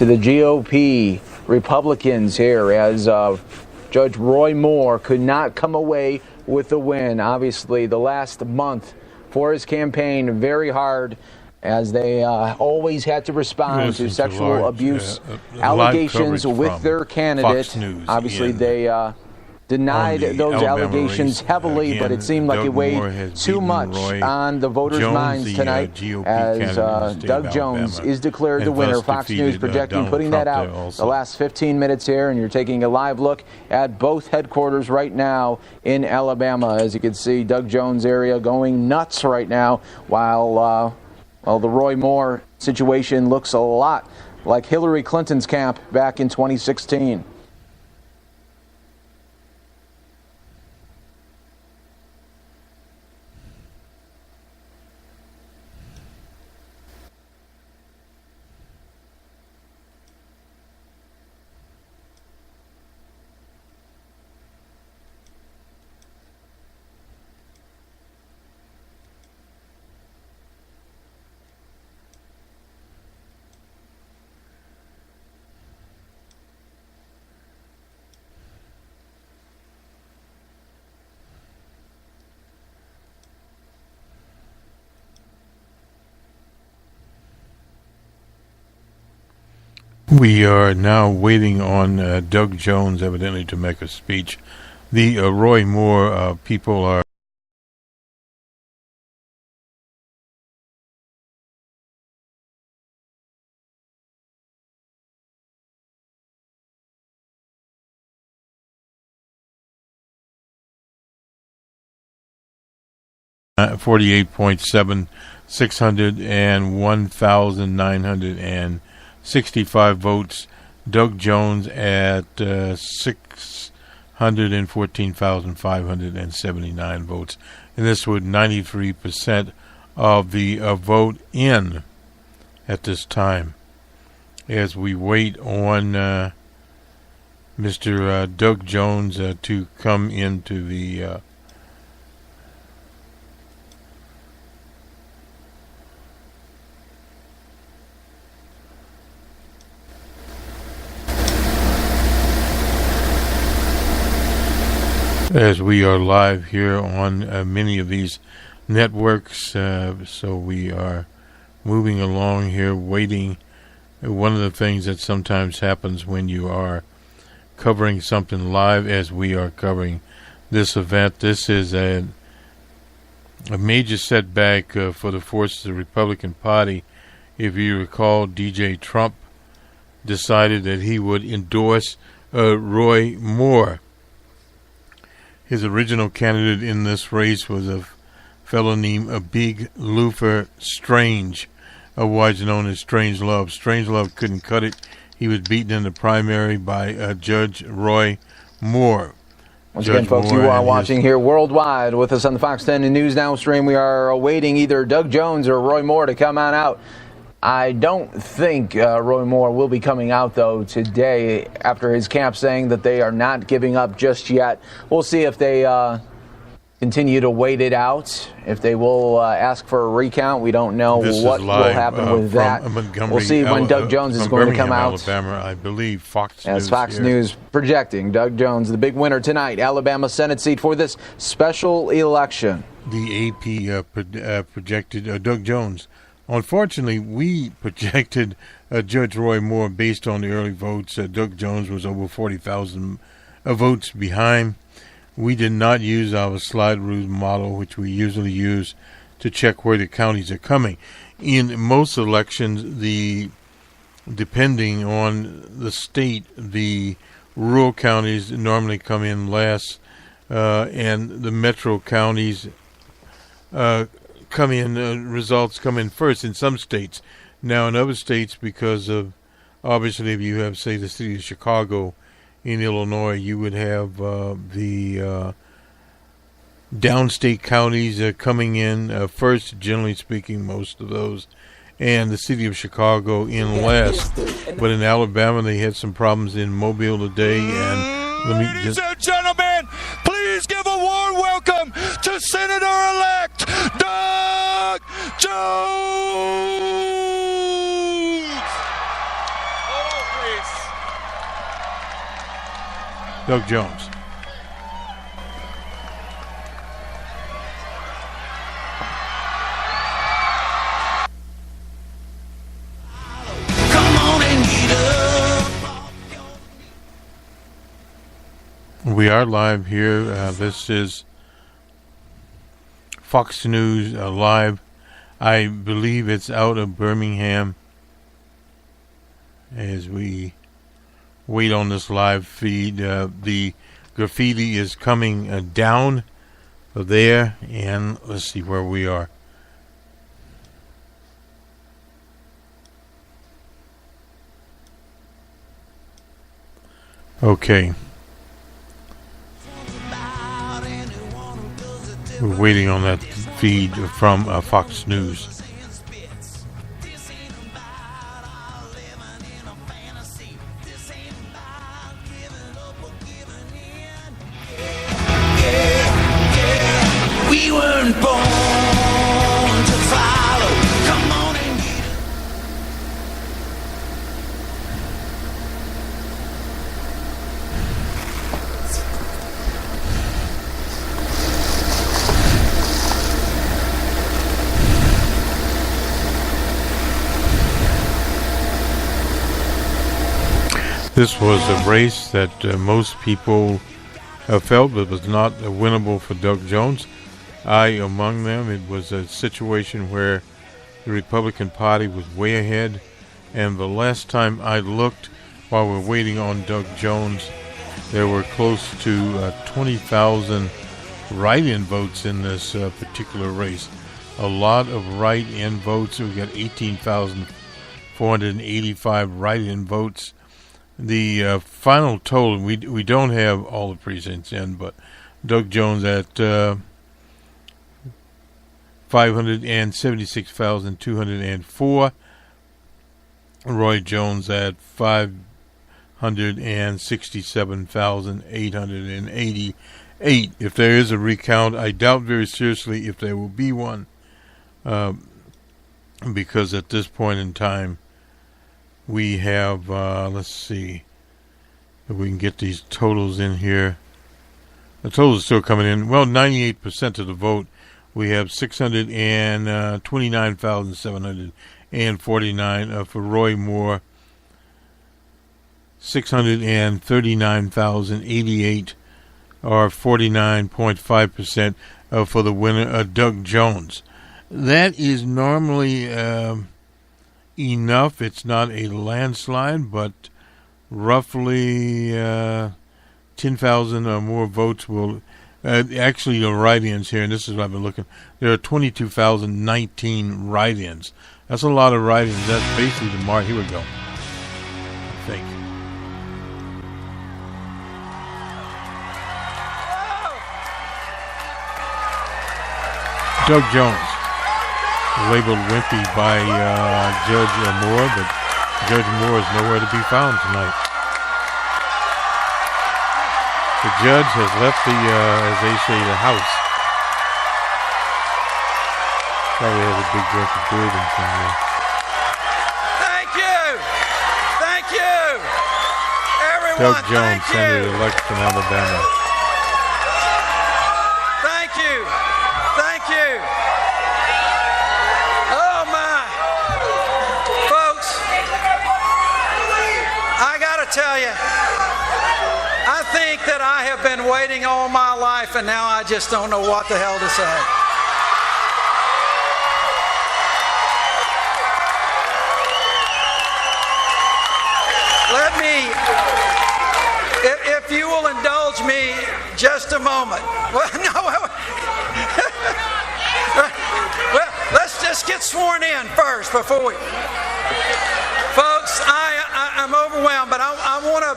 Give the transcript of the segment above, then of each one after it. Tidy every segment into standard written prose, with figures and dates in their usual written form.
to the GOP Republicans here as Judge Roy Moore could not come away with the win. Obviously, the last month for his campaign, very hard, as they always had to respond to sexual abuse allegations with their candidate. Obviously, they denied those allegations heavily, but it seemed like it weighed too much on the voters' minds tonight as Doug Jones is declared the winner. Fox News projecting, putting that out the last 15 minutes here, and you're taking a live look at both headquarters right now in Alabama. As you can see, Doug Jones area going nuts right now, while the Roy Moore situation looks a lot like Hillary Clinton's camp back in 2016. We are now waiting on Doug Jones, evidently, to make a speech. The Roy Moore people are $48.7 and 1,965 votes. Doug Jones at 614,579 votes. And this would 93% of the vote in at this time. As we wait on Mr. Doug Jones to come into the as we are live here on many of these networks, so we are moving along here, waiting. One of the things that sometimes happens when you are covering something live, as we are covering this event, this is a major setback for the forces of the Republican Party. If you recall, DJ Trump decided that he would endorse Roy Moore. His original candidate in this race was a fellow named Big Luther Strange, otherwise known as Strangelove. Strangelove couldn't cut it. He was beaten in the primary by Judge Roy Moore. Once again, folks, you are watching here worldwide with us on the Fox 10 News Now stream. We are awaiting either Doug Jones or Roy Moore to come on out. I don't think Roy Moore will be coming out, though, today after his camp saying that they are not giving up just yet. We'll see if they continue to wait it out, if they will ask for a recount. We don't know what will happen with that. We'll see when Doug Jones is going to come out. Alabama, I believe Fox News. As Fox News projecting Doug Jones, the big winner tonight, Alabama Senate seat for this special election. The AP projected Doug Jones. Unfortunately, we projected Judge Roy Moore based on the early votes. Doug Jones was over 40,000 votes behind. We did not use our slide rule model, which we usually use to check where the counties are coming. In most elections, depending on the state, the rural counties normally come in last, and the metro counties results come in first in some states. Now, in other states, because of, obviously, if you have, say, the city of Chicago in Illinois, you would have the downstate counties coming in first, generally speaking, most of those, and the city of Chicago in last. But in Alabama, they had some problems in Mobile today, and let me just... Ladies and gentlemen, please give a warm welcome to Senator-elect Doug Jones! Doug Jones. We are live here. This is Fox News Live. I believe it's out of Birmingham as we wait on this live feed. The graffiti is coming down there, and let's see where we are. Okay. We're waiting on that feed from Fox News. We weren't born to follow. Come on and get it. This was a race that most people felt it was not winnable for Doug Jones. I among them. It was a situation where the Republican Party was way ahead, and the last time I looked while we're waiting on Doug Jones, there were close to 20,000 write-in votes in this particular race. A lot of write-in votes. We got 18,485 write-in votes. The final total, we don't have all the precincts in, but Doug Jones at 576,204. Roy Jones at 567,888. If there is a recount, I doubt very seriously if there will be one, because at this point in time, we have, let's see if we can get these totals in here. The totals are still coming in. Well, 98% of the vote. We have 629,749 for Roy Moore, 639,088, or 49.5% for the winner, Doug Jones. That is normally enough. It's not a landslide, but roughly 10,000 or more votes will actually the write-ins here, and this is what I've been looking. There are 22,019 write-ins. That's a lot of write-ins. That's basically the mark. Here we go. I think. Doug Jones, labeled wimpy by Judge Moore, but Judge Moore is nowhere to be found tonight. The judge has left the, as they say, the house. Probably has a big drink of bourbon somewhere. Thank you. Thank you. Everyone, Doug Jones, thank Senator you. elect from Alabama. Thank you. Thank you. Oh, my. Folks, I got to tell you, I think that I have been waiting all my life, and now I just don't know what the hell to say. Let me, if you will indulge me just a moment. Well, no, well, let's just get sworn in first before we. Folks, I'm overwhelmed, but I want to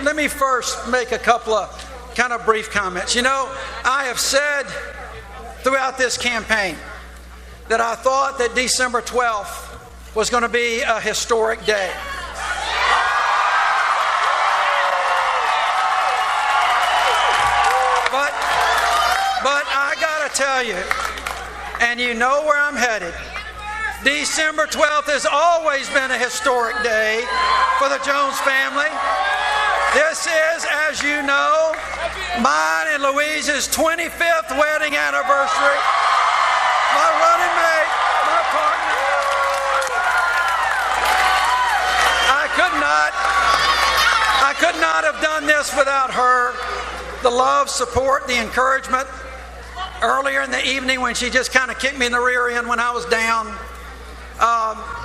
let me first make a couple of kind of brief comments. You know, I have said throughout this campaign that I thought that December 12th was going to be a historic day. But I got to tell you, and you know where I'm headed, December 12th has always been a historic day for the Jones family. This is, as you know, mine and Louise's 25th wedding anniversary. My running mate, my partner. I could not have done this without her. The love, support, the encouragement. Earlier in the evening when she just kind of kicked me in the rear end when I was down.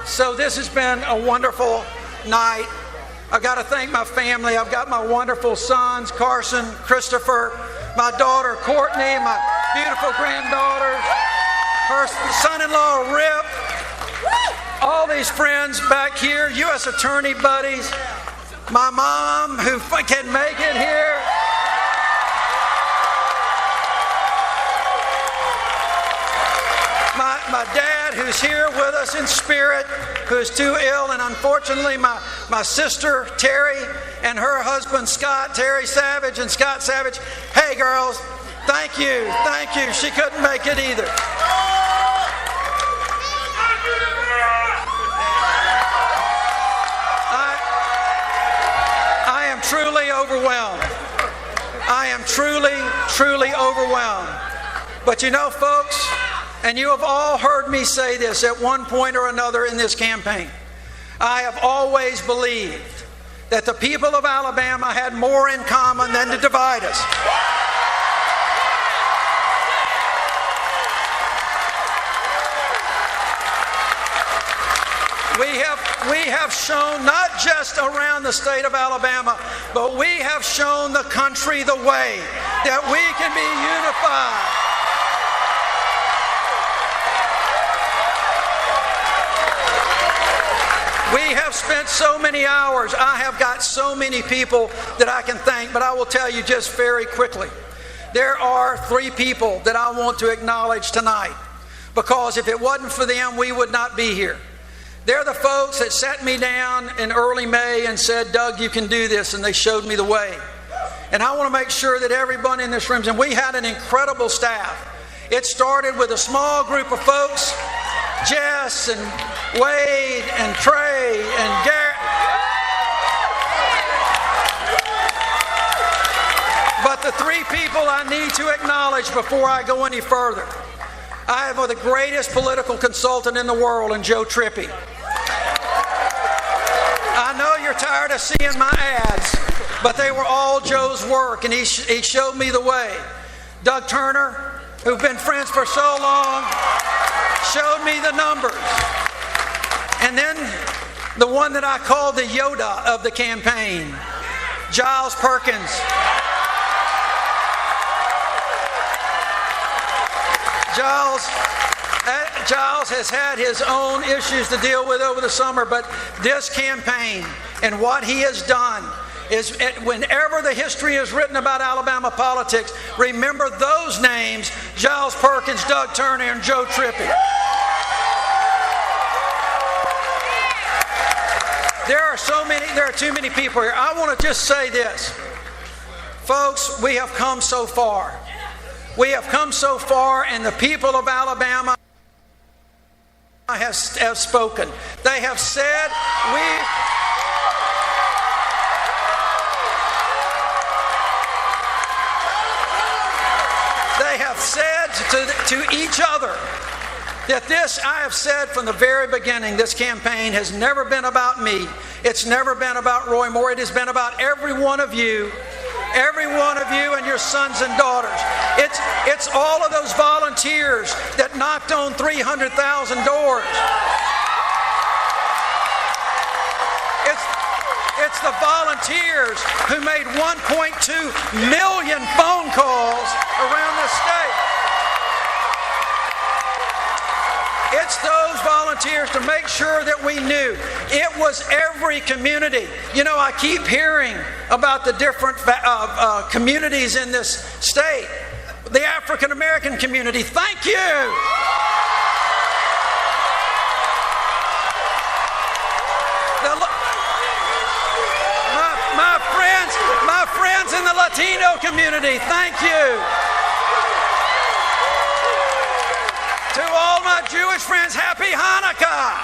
So this has been a wonderful night. I've got to thank my family. I've got my wonderful sons, Carson, Christopher, my daughter, Courtney, my beautiful granddaughter, her son-in-law, Rip, all these friends back here, U.S. attorney buddies, my mom who can make it here. My dad, who's here with us in spirit, who's too ill, and unfortunately my sister, Terry, and her husband, Scott, Terry Savage and Scott Savage. Hey, girls, thank you. She couldn't make it either. I am truly overwhelmed. I am truly overwhelmed. But you know, folks, and you have all heard me say this at one point or another in this campaign, I have always believed that the people of Alabama had more in common than to divide us. We have shown, not just around the state of Alabama, but we have shown the country the way that we can be unified. We have spent so many hours. I have got so many people that I can thank, but I will tell you just very quickly. There are 3 people that I want to acknowledge tonight, because if it wasn't for them, we would not be here. They're the folks that sat me down in early May and said, Doug, you can do this, and they showed me the way. And I want to make sure that everyone in this room, and we had an incredible staff. It started with a small group of folks, Jess and Wade and Trey and Garrett. But the 3 people I need to acknowledge before I go any further. I have the greatest political consultant in the world in Joe Trippi. I know you're tired of seeing my ads, but they were all Joe's work, and he showed me the way. Doug Turner, who've been friends for so long, showed me the numbers. And then the one that I called the Yoda of the campaign, Giles Perkins. Giles has had his own issues to deal with over the summer, but this campaign and what he has done is, whenever the history is written about Alabama politics, remember those names: Giles Perkins, Doug Turner, and Joe Trippi. There are too many people here. I want to just say this. Folks, we have come so far. We have come so far, and the people of Alabama have spoken. They have said, they have said to each other that this, I have said from the very beginning, this campaign has never been about me. It's never been about Roy Moore. It has been about every one of you and your sons and daughters. It's all of those volunteers that knocked on 300,000 doors. It's the volunteers who made 1.2 million phone calls around the state. It's those volunteers to make sure that we knew. It was every community. You know, I keep hearing about the different communities in this state. The African American community, thank you. My friends in the Latino community, thank you. To all my Jewish friends, happy Hanukkah.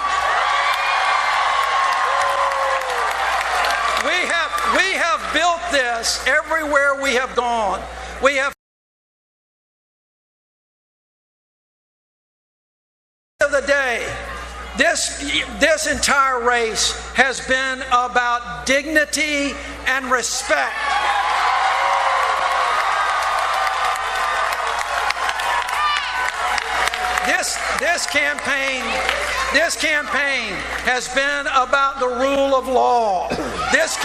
We have built this everywhere we have gone. We have of the day. This entire race has been about dignity and respect. This campaign has been about the rule of law. This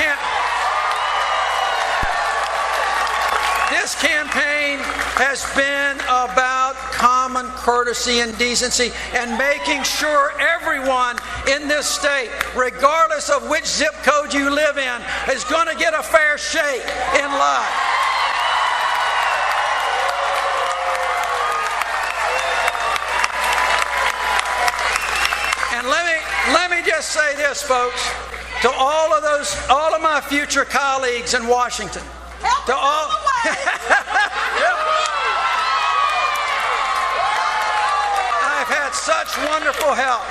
campaign has been about common courtesy and decency and making sure everyone in this state, regardless of which zip code you live in, is going to get a fair shake in life. And let me just say this, folks, to all of my future colleagues in Washington, to all I've had such wonderful help.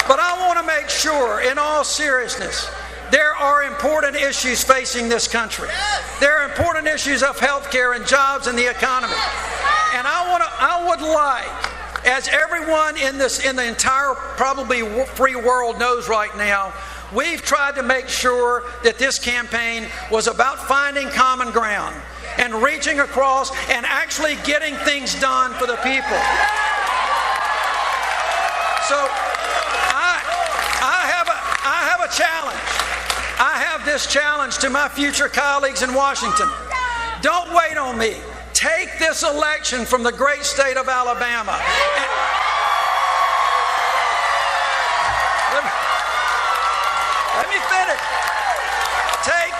But I want to make sure, in all seriousness, there are important issues facing this country. There are important issues of health care and jobs and the economy. And I would like, as everyone in the entire probably free world knows right now, we've tried to make sure that this campaign was about finding common ground and reaching across and actually getting things done for the people. So I have a challenge. I have this challenge to my future colleagues in Washington. Don't wait on me. Take this election from the great state of Alabama. Let me finish. Take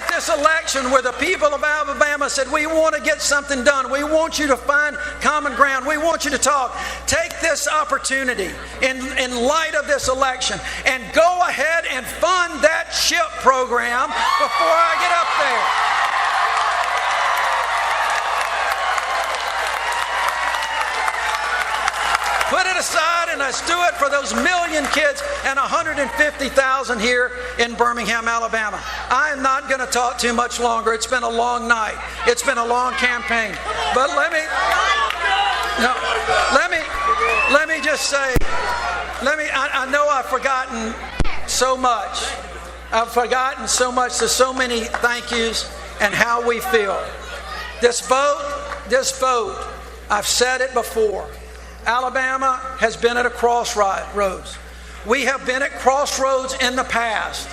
this election where the people of Alabama said, we want to get something done. We want you to find common ground. We want you to talk. Take this opportunity in light of this election and go ahead and fund that SHIP program before I get up there. Put it aside and let's do it for those million kids and 150,000 here in Birmingham, Alabama. I am not going to talk too much longer. It's been a long night. It's been a long campaign. But let me just say, I know I've forgotten so much. I've forgotten so much. There's so many thank yous and how we feel. This vote, I've said it before. Alabama has been at a crossroads. We have been at crossroads in the past.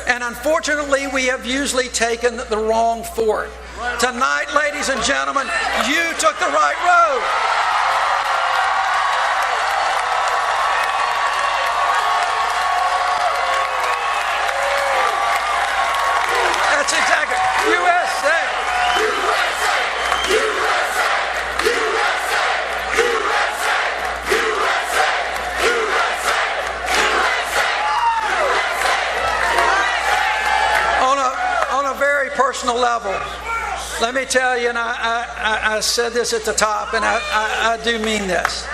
And unfortunately, we have usually taken the wrong fork. Tonight, ladies and gentlemen, you took the right road. That's exactly. USA. Personal level, let me tell you, and I said this at the top, and I do mean this.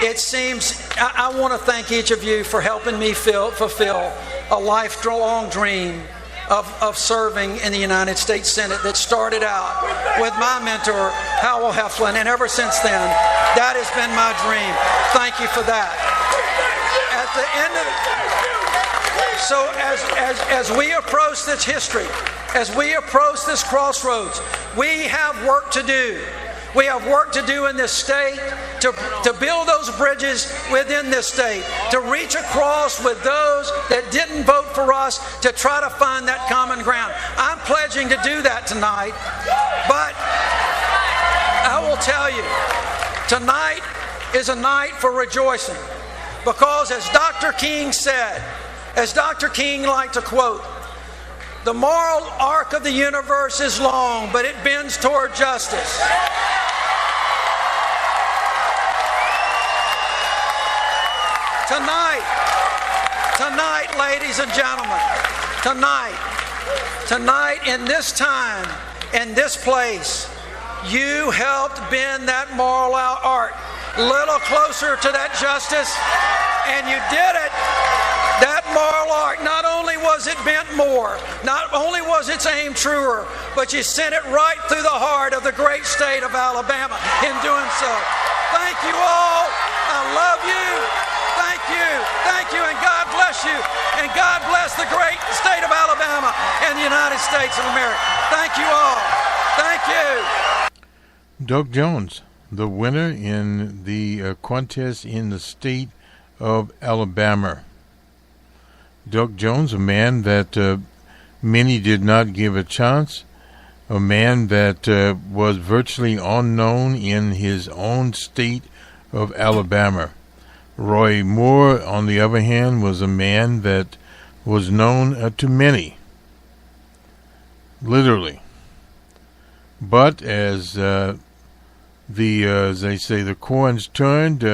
It seems I want to thank each of you for helping me fulfill a lifelong dream of serving in the United States Senate that started out with my mentor, Howell Heflin, and ever since then, that has been my dream. Thank you for that. At the end of so as we approach this history, as we approach this crossroads, we have work to do. We have work to do in this state to build those bridges within this state, to reach across with those that didn't vote for us, to try to find that common ground. I'm pledging to do that tonight, but I will tell you, tonight is a night for rejoicing, because as Dr. King said, as Dr. King liked to quote, the moral arc of the universe is long, but it bends toward justice. Tonight, ladies and gentlemen, tonight in this time, in this place, you helped bend that moral arc a little closer to that justice, and you did it That moral arc, not only was it bent more, not only was its aim truer, but you sent it right through the heart of the great state of Alabama in doing so. Thank you all. I love you. Thank you. Thank you. And God bless you. And God bless the great state of Alabama and the United States of America. Thank you all. Thank you. Doug Jones, the winner in the contest in the state of Alabama. Doug Jones, a man that many did not give a chance, a man that was virtually unknown in his own state of Alabama. Roy Moore, on the other hand, was a man that was known to many, literally. But as as they say, the corns turned,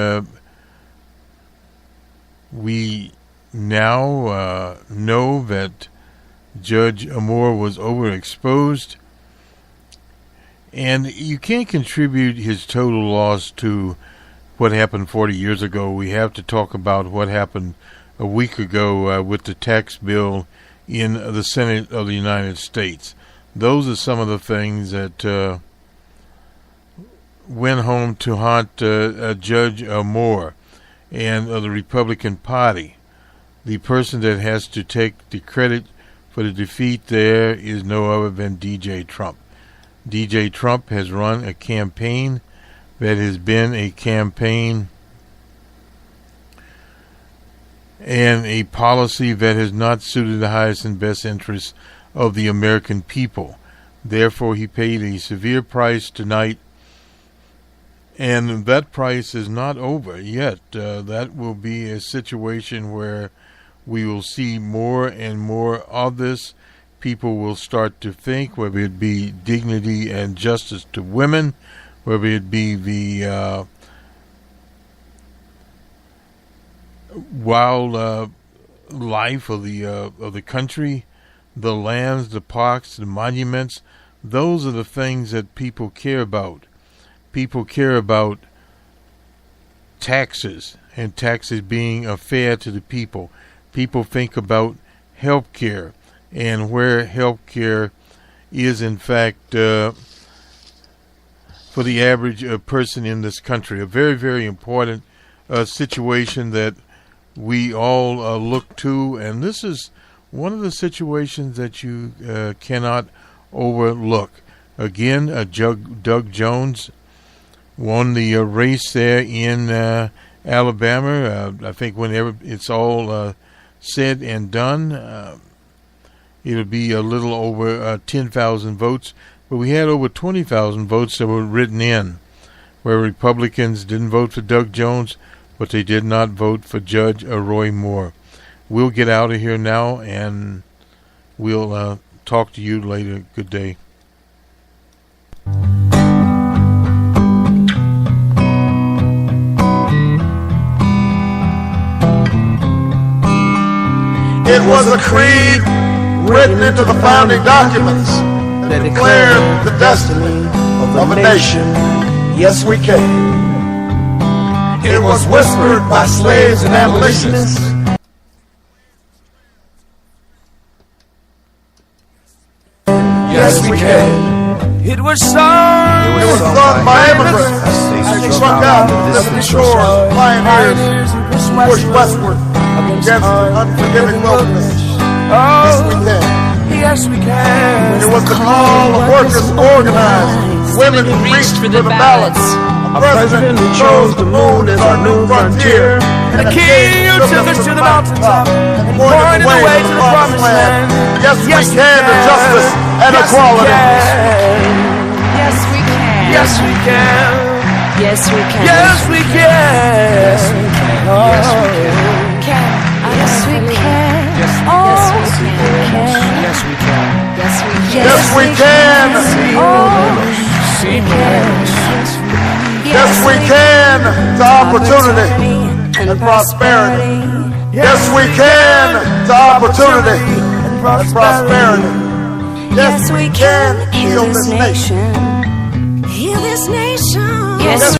we now know that Judge Moore was overexposed, and you can't contribute his total loss to what happened 40 years ago. We have to talk about what happened a week ago with the tax bill in the Senate of the United States. Those are some of the things that went home to haunt Judge Moore and the Republican Party. The person that has to take the credit for the defeat there is no other than DJ Trump. DJ Trump has run a campaign that has been a campaign and a policy that has not suited the highest and best interests of the American people. Therefore, he paid a severe price tonight, and that price is not over yet. That will be a situation where we will see more and more of this. People will start to think, whether it be dignity and justice to women, whether it be the wild life of the country, the lands, the parks, the monuments. Those are the things that people care about. People care about taxes, and taxes being fair to the people. People think about health care, and where health care is, in fact, for the average person in this country. A very, very important situation that we all look to, and this is one of the situations that you cannot overlook. Again, Doug Jones won the race there in Alabama. I think whenever it's all said and done, it'll be a little over 10,000 votes. But we had over 20,000 votes that were written in, where Republicans didn't vote for Doug Jones, but they did not vote for Judge Roy Moore. We'll get out of here now, and we'll talk to you later. Good day. It was a creed written into the founding documents that declared the destiny of a nation. Yes, we can. It was whispered by slaves and abolitionists. Yes, we can. It was sung. It was sung by immigrants as they struck out the distant shores, pioneers pushed westward against unforgiving wilderness. Yes, we can. Yes, we can. It was the call of workers to organize, women who reached for the ballots, a president who chose the moon as our new frontier, and a king who took us to the mountaintop and pointed the way to the promised land. Yes, we can to justice and equality. Yes, we can. Yes, we can. Yes, we can. Yes, we can. Yes, we can. Yes, we can. Yes, we can. Yes, we can. Yes, we can. Yes, we can. Yes, we can to opportunity and prosperity. Yes, we can to opportunity and prosperity. Yes, we can heal this nation. Heal this nation. Yes,